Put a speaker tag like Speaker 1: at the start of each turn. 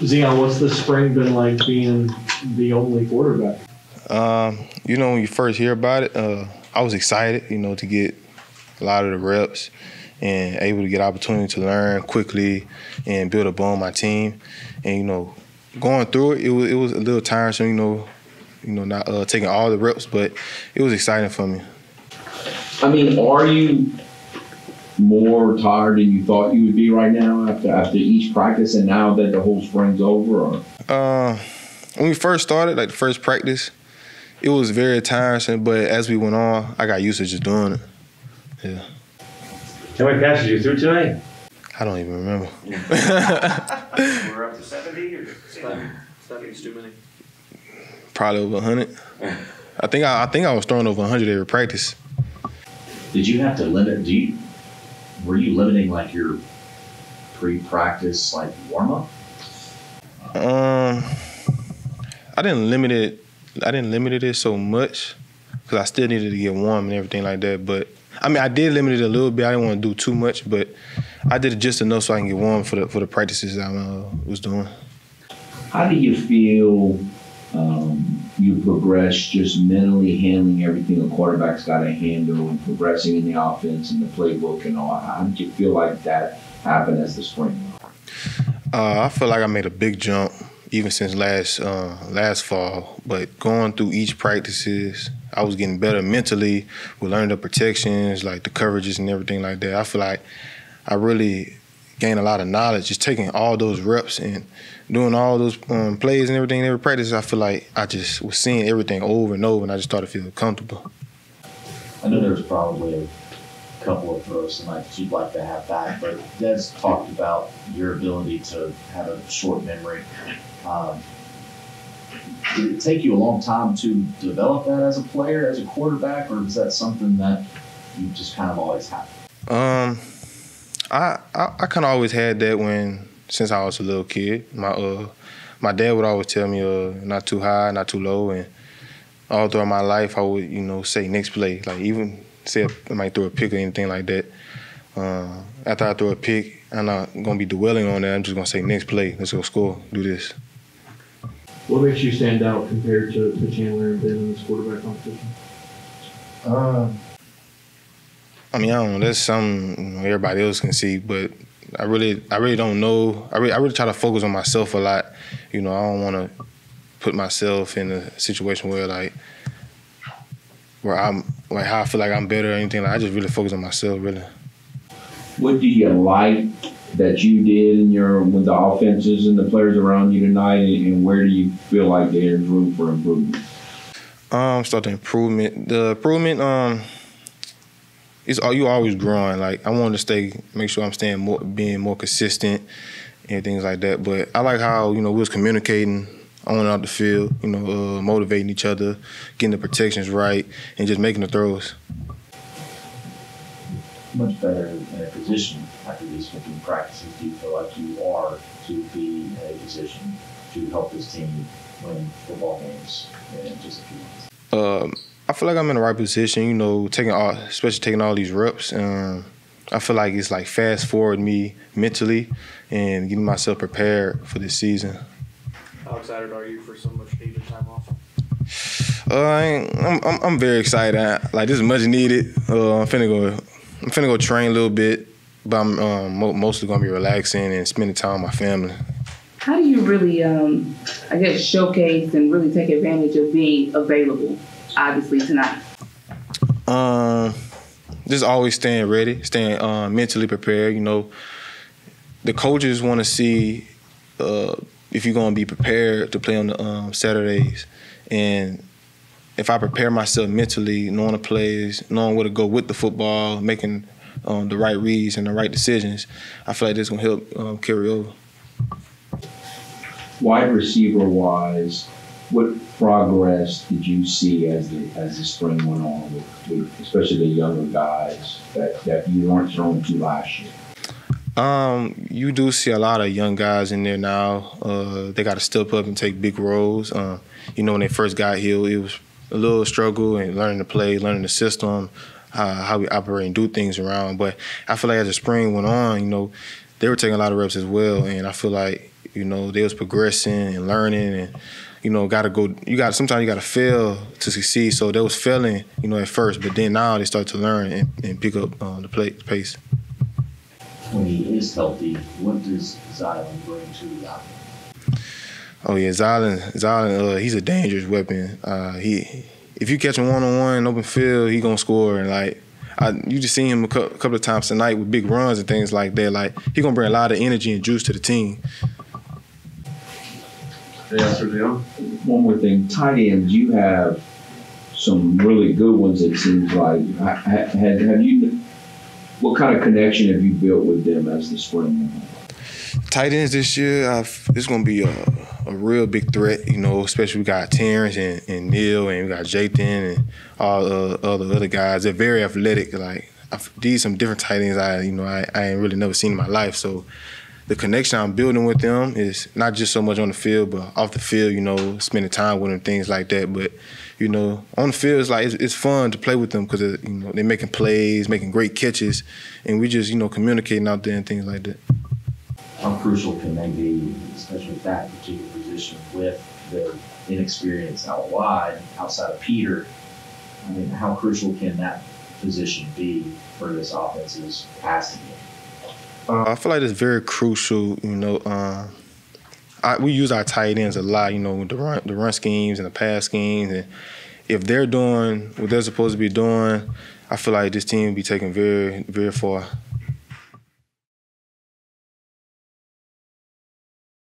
Speaker 1: Zion, what's the spring been like being the only quarterback?
Speaker 2: When you first hear about it, I was excited, to get a lot of the reps and able to get opportunity to learn quickly and build a bond my team. And, going through it, it was a little tiresome, not taking all the reps, but it was exciting for me.
Speaker 3: I mean, are you more tired than you thought you would be right now after each practice and now that the whole spring's over? Or?
Speaker 2: When we first started, like the first practice, it was very tiresome, but as we went on, I got used to just doing it. Yeah.
Speaker 4: How many passes you threw tonight?
Speaker 2: I don't even remember.
Speaker 5: We're up to 70 or 70 is too many.
Speaker 2: Probably over 100. I think I was throwing over 100 every practice.
Speaker 6: Did you have to limit? Were you limiting like your pre-practice like warm up?
Speaker 2: I didn't limit it so much because I still needed to get warm and everything like that. But I mean, I did limit it a little bit. I didn't want to do too much, but I did it just enough so I can get warm for the practices I was doing.
Speaker 3: How do you feel you progress just mentally handling everything a quarterback's got to handle and progressing in the offense and the playbook and all? How did you feel like that happened as the spring?
Speaker 2: I feel like I made a big jump even since last fall. But going through each practices, I was getting better mentally. We learned the protections, like the coverages and everything like that. I feel like I really gained a lot of knowledge just taking all those reps and doing all those plays and everything in every practice. I feel like I just was seeing everything over and over, and I just started feeling comfortable.
Speaker 6: I know there's probably a couple of throws tonight that you'd like to have back, but Des talked about your ability to have a short memory. Did it take you a long time to develop that as a player, as a quarterback, or is that something that you just kind of always had?
Speaker 2: I kind of always had that since I was a little kid. My dad would always tell me not too high, not too low, and all throughout my life I would say next play. Like even say I might throw a pick or anything like that. After I throw a pick, I'm not gonna be dwelling on that. I'm just gonna say next play. Let's go score. Do this.
Speaker 1: What makes you stand out compared to Chandler and Ben in this quarterback competition?
Speaker 2: I mean, I don't know. That's something everybody else can see, but I really don't know. I really try to focus on myself a lot. I don't want to put myself in a situation where I'm like how I feel like I'm better or anything. I just really focus on myself, really.
Speaker 3: What do you like that you did with the offenses and the players around you tonight, and where do you feel like there's room for improvement?
Speaker 2: Start the improvement. The improvement, you always growing. Like I want to make sure I'm being more consistent and things like that. But I like how we was communicating on and off the field. Motivating each other, getting the protections right, and just making the throws.
Speaker 6: Much better in a position after these 15 practices do you feel like you are to be in a position to help this team win football games in just a few months?
Speaker 2: I feel like I'm in the right position, especially taking all these reps. I feel like it's like fast forward me mentally and getting myself prepared for this season.
Speaker 5: How excited are you for so much needed time off?
Speaker 2: I'm very excited. This is much needed. I'm finna go train a little bit, but I'm mostly gonna be relaxing and spending time with my family.
Speaker 7: How do you really, showcase and really take advantage of being available, obviously, tonight?
Speaker 2: Just always staying ready, staying mentally prepared. The coaches want to see if you're going to be prepared to play on the Saturdays. And if I prepare myself mentally, knowing the plays, knowing where to go with the football, making the right reads and the right decisions, I feel like that's going to help carry over.
Speaker 3: Wide receiver-wise, what progress did you see as the spring went on, with especially the younger guys that you weren't throwing to last year?
Speaker 2: You do see a lot of young guys in there now. They got to step up and take big roles. When they first got here, it was a little struggle and learning to play, learning the system, how we operate and do things around. But I feel like as the spring went on, they were taking a lot of reps as well, and I feel like You know, they was progressing and learning, and sometimes you gotta fail to succeed. So they was failing, you know, at first, but then now they start to learn and pick up the pace.
Speaker 6: When he is healthy, what does Zylan bring to the offense?
Speaker 2: Oh yeah, Zylan, he's a dangerous weapon. If you catch him one-on-one in open field, he gonna score. And you just seen him a couple of times tonight with big runs and things like that. Like, he gonna bring a lot of energy and juice to the team.
Speaker 3: One more thing, tight ends, you have some really good ones, it seems like. What kind of connection have you built with them as the spring?
Speaker 2: Tight ends this year, it's gonna be a real big threat, you know, especially we got Terrence and Neil, and we got Jathan and all the other guys. They're very athletic. Like, these some different tight ends I ain't really never seen in my life. So the connection I'm building with them is not just so much on the field, but off the field, you know, spending time with them, things like that. But, you know, on the field, it's fun to play with them because, you know, they're making plays, making great catches, and we just, you know, communicating out there and things like that.
Speaker 6: How crucial can they be, especially with that particular position, with their inexperience out wide, outside of Peter? I mean, how crucial can that position be for this offense's passing game?
Speaker 2: I feel like it's very crucial, you know. We use our tight ends a lot, you know, the run schemes and the pass schemes. And if they're doing what they're supposed to be doing, I feel like this team will be taken very, very far.